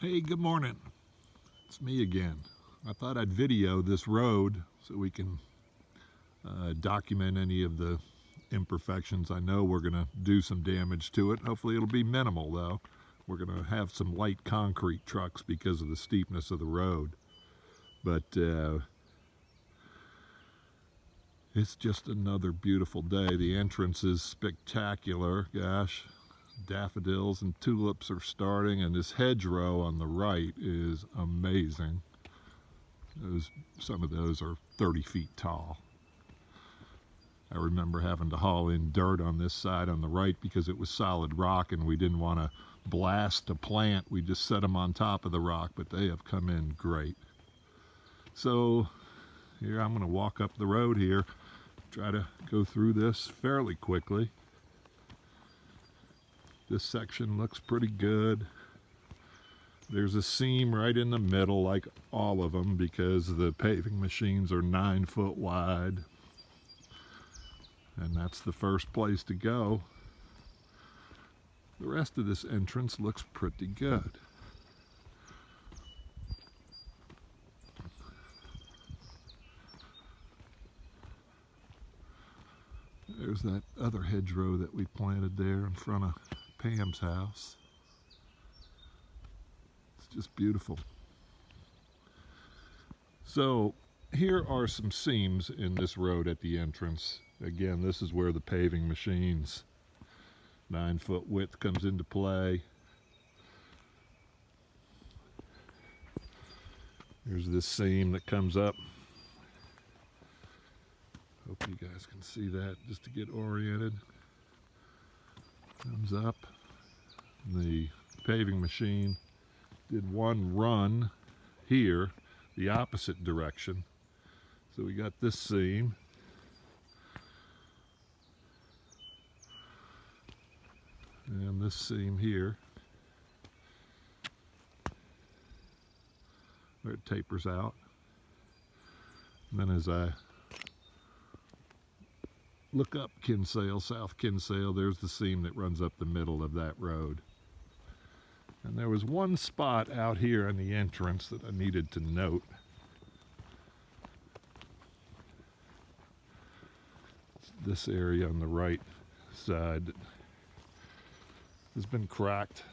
Hey, good morning. It's me again. I thought I'd video this road so we can document any of the imperfections. I know we're going to do some damage to it. Hopefully it'll be minimal though. We're going to have some light concrete trucks because of the steepness of the road. But it's just another beautiful day. The entrance is spectacular. Gosh, daffodils and tulips are starting, and this hedgerow on the right is amazing. Some of those are 30 feet tall. I remember having to haul in dirt on this side on the right because it was solid rock and we didn't want to blast a plant. We just set them on top of the rock, but they have come in great. So here I'm going to walk up the road here, try to go through this fairly quickly. This section looks pretty good. There's a seam right in the middle, like all of them, because the paving machines are 9 foot wide. And that's the first place to go. The rest of this entrance looks pretty good. There's that other hedgerow that we planted there in front of Pam's house. It's just beautiful. So here are some seams in this road at the entrance. Again, this is where the paving machines 9 foot width comes into play. There's this seam that comes up. Hope you guys can see that just to get oriented. Comes up. The paving machine did one run here, the opposite direction. So we got this seam. And this seam here, where it tapers out. And then as I look up Kinsale, South Kinsale, there's the seam that runs up the middle of that road. And there was one spot out here on the entrance that I needed to note. It's this area on the right side that has been cracked.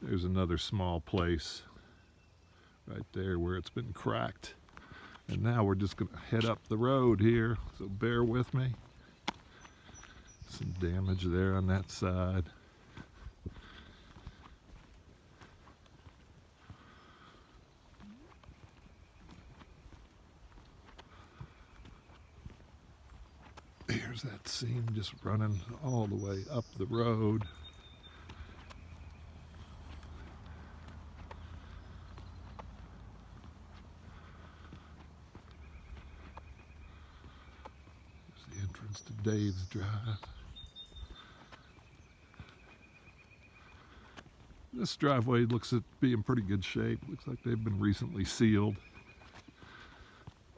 There's another small place right there where it's been cracked. And now we're just going to head up the road here, so bear with me. Some damage there on that side. Here's that seam just running all the way up the road. There's the entrance to Dave's Drive. This driveway looks to be in pretty good shape. Looks like they've been recently sealed.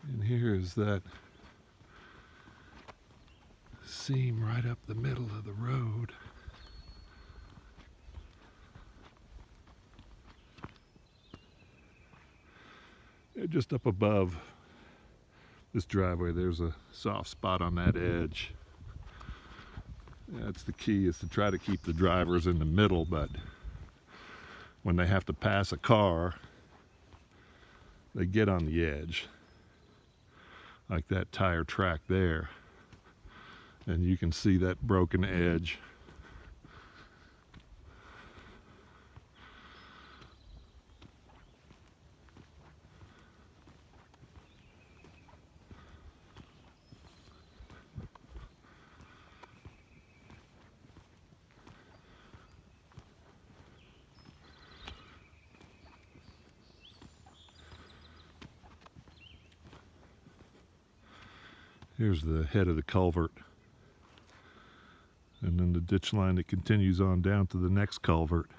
And here is that seam right up the middle of the road. And just up above this driveway, there's a soft spot on that edge. That's the key, is to try to keep the drivers in the middle, but when they have to pass a car, they get on the edge, like that tire track there. And you can see that broken edge. Here's the head of the culvert. And then the ditch line that continues on down to the next culvert.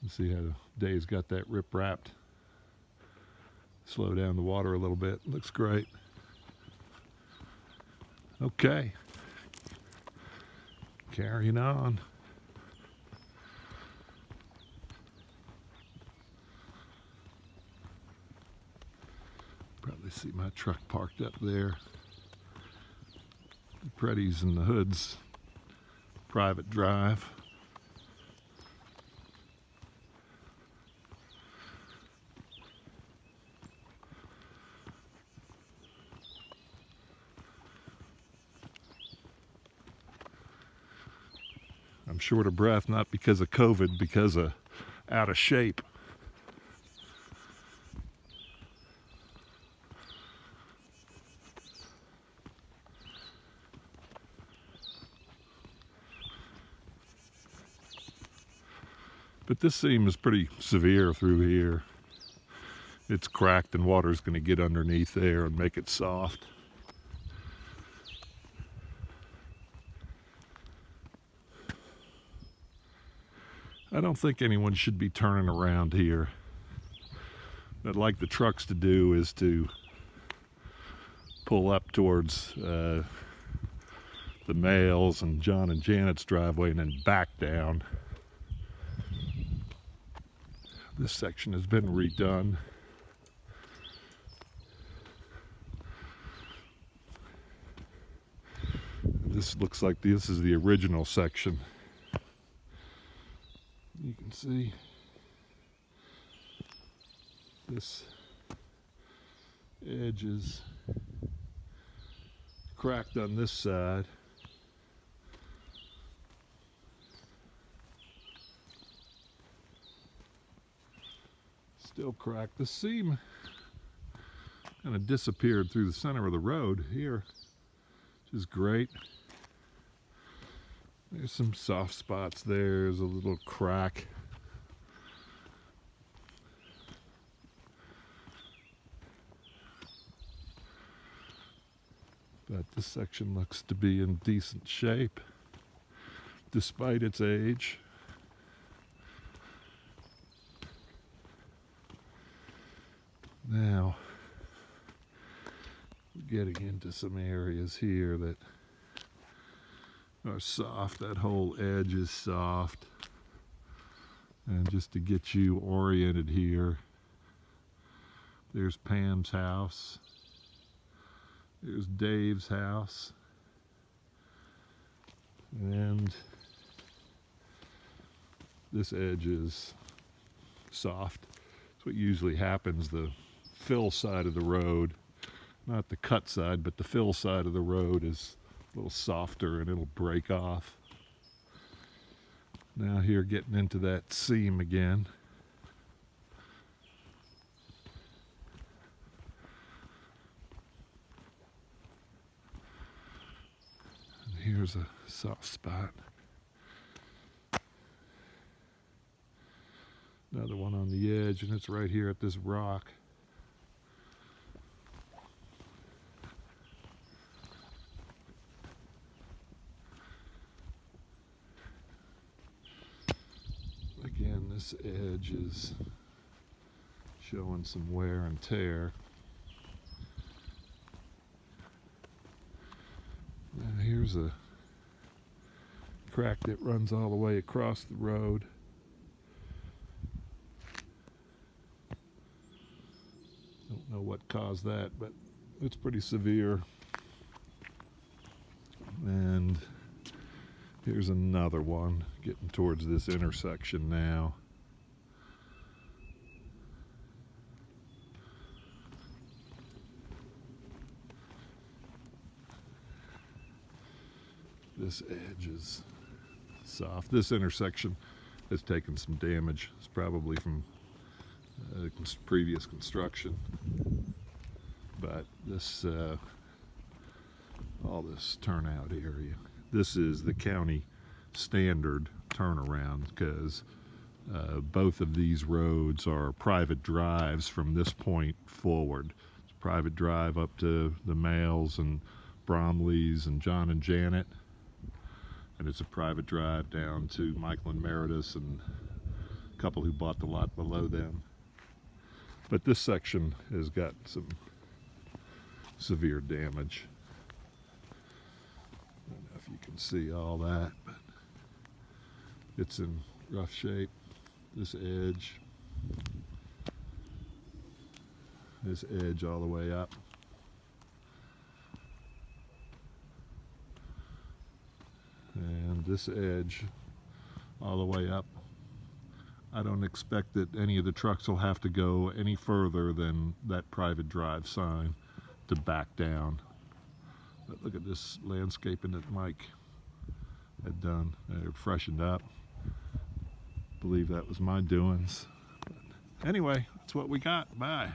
You see how Dave's got that rip-wrapped. Slow down the water a little bit. Looks great. Okay, carrying on. Probably see my truck parked up there. Pretty's and the Hood's private drive. I'm short of breath, not because of COVID, because of out of shape. But this seam is pretty severe through here. It's cracked and water's going to get underneath there and make it soft. I don't think anyone should be turning around here. What I'd like the trucks to do is to pull up towards the Males and John and Janet's driveway and then back down. This section has been redone. This looks like this is the original section. You can see this edge is cracked on this side. Still cracked. The seam kind of disappeared through the center of the road here, which is great. There's some soft spots there. There's a little crack. But this section looks to be in decent shape, despite its age. Now, we're getting into some areas here that are soft. That whole edge is soft. And just to get you oriented here, there's Pam's house. There's Dave's house. And this edge is soft. That's what usually happens. The fill side of the road, not the cut side, but the fill side of the road is a little softer and it'll break off. Now here getting into that seam again. And here's a soft spot. Another one on the edge, and it's right here at this rock. Again, this edge is showing some wear and tear. Now here's a crack that runs all the way across the road. Don't know what caused that, but it's pretty severe. And here's another one getting towards this intersection now. This edge is soft. This intersection has taken some damage. It's probably from previous construction. But this, all this turnout area, this is the county standard turnaround because both of these roads are private drives from this point forward. It's a private drive up to the Males and Bromleys and John and Janet. And it's a private drive down to Michael and Meredith and a couple who bought the lot below them. But this section has got some severe damage. see all that, but it's in rough shape. This edge all the way up. And this edge all the way up. I don't expect that any of the trucks will have to go any further than that private drive sign to back down. But look at this landscaping that Mike had done. It freshened up. I believe that was my doings. But anyway, that's what we got. Bye.